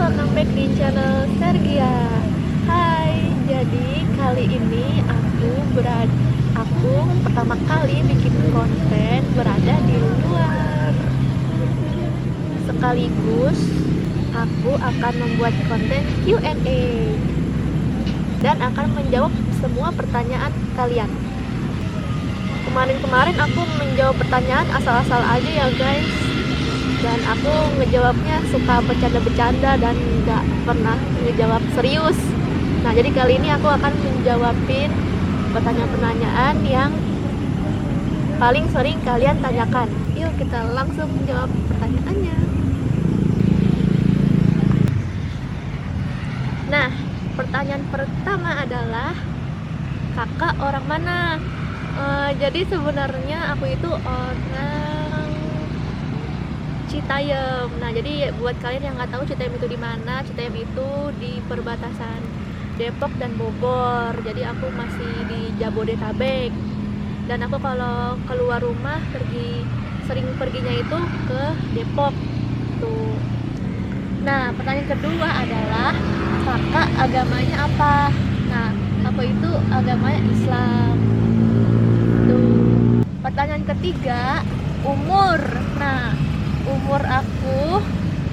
welcome back di channel Sergia. Hai, jadi kali ini aku pertama kali bikin konten berada di luar. Sekaligus aku akan membuat konten Q&A dan akan menjawab semua pertanyaan kalian. Kemarin aku menjawab pertanyaan asal-asal aja ya guys, dan aku ngejawabnya suka bercanda-bercanda dan nggak pernah ngejawab serius. Nah, jadi kali ini aku akan menjawabin pertanyaan-pertanyaan yang paling sering kalian tanyakan. Yuk kita langsung menjawab pertanyaannya. Nah, pertanyaan pertama adalah, kakak orang mana? Jadi sebenarnya aku itu orang Citayam. Nah, jadi buat kalian yang nggak tahu Citayam itu di mana, Citayam itu di perbatasan Depok dan Bogor. Jadi aku masih di Jabodetabek. Dan aku kalau keluar rumah sering perginya itu ke Depok tuh. Nah, pertanyaan kedua adalah, kakak agamanya apa? Nah, aku itu agamanya Islam. Tuh. Pertanyaan ketiga, umur. Nah, umur aku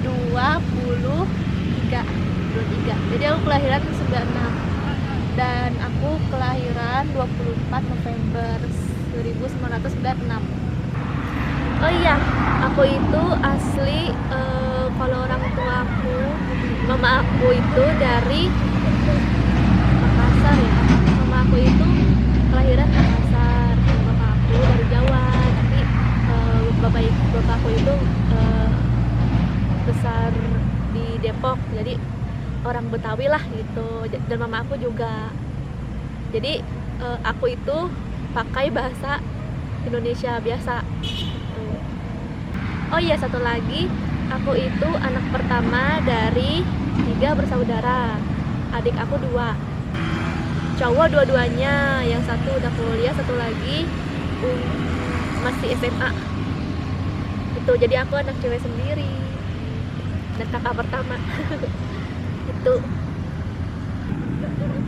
23. Jadi aku kelahiran 96 dan aku kelahiran 24 November 1996. Oh iya, aku itu asli kalau orang tua aku, mama aku itu dari Makassar ya. Mama aku itu kelahiran Makassar, bapak aku dari Jawa. Tapi bapak aku itu besar di Depok, jadi orang Betawi lah gitu. Dan mama aku juga. Jadi aku itu pakai bahasa Indonesia biasa gitu. Oh iya, satu lagi, aku itu anak pertama dari 3 bersaudara. Adik aku 2, cowok dua-duanya. Yang satu udah kuliah, satu lagi masih SMA itu. Jadi aku anak cewek sendiri dan kakak pertama. Itu.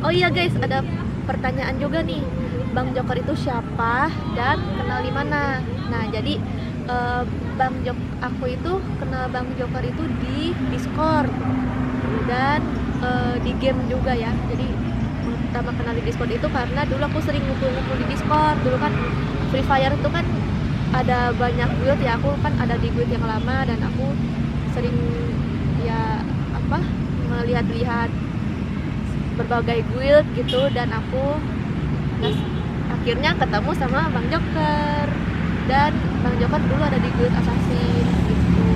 Oh iya guys, ada pertanyaan juga nih, Bang Joker itu siapa dan kenal di mana? Nah, jadi aku itu kenal Bang Joker itu di Discord dan di game juga ya. Jadi pertama kenal di Discord itu karena dulu aku sering ngumpul-ngumpul di Discord. Dulu kan Free Fire itu kan ada banyak guild ya, aku kan ada di guild yang lama dan aku sering ya melihat-lihat berbagai guild gitu. Dan aku akhirnya ketemu sama Bang Joker, dan Bang Joker dulu ada di guild assassin gitu.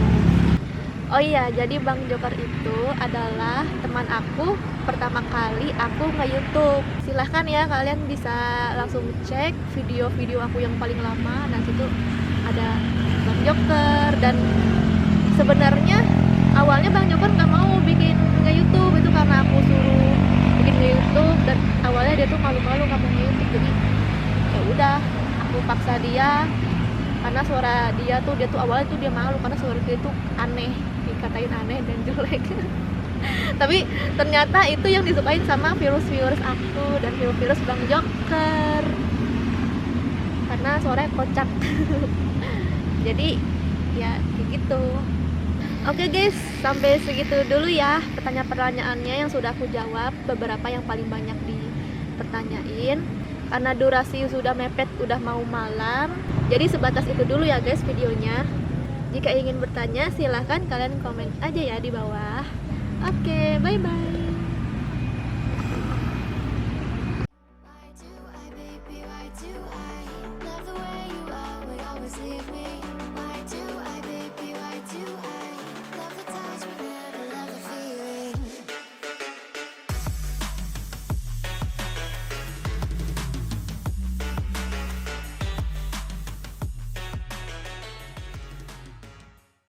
Oh iya, jadi Bang Joker itu adalah teman aku pertama kali aku nge-YouTube. Silahkan ya, kalian bisa langsung cek video-video aku yang paling lama. Dan situ ada Bang Joker. Dan sebenarnya awalnya Bang Joker nggak mau bikin nge-YouTube itu karena aku suruh bikin nge-YouTube. Dan awalnya dia tuh malu-malu nggak mau nge-YouTube. Jadi ya udah, aku paksa dia karena suara dia tuh awalnya tuh dia malu karena suara dia tuh aneh, dikatain aneh dan jelek. Tapi ternyata itu yang disukain sama viewers aku dan viewers Bang Joker, karena suaranya kocak. Jadi ya kayak gitu. Oke guys, sampai segitu dulu ya pertanyaan-pertanyaannya yang sudah aku jawab. Beberapa yang paling banyak dipertanyain. Karena durasi sudah mepet, udah mau malam, jadi sebatas itu dulu ya guys videonya. Jika ingin bertanya silahkan kalian komen aja ya di bawah. Oke, bye bye.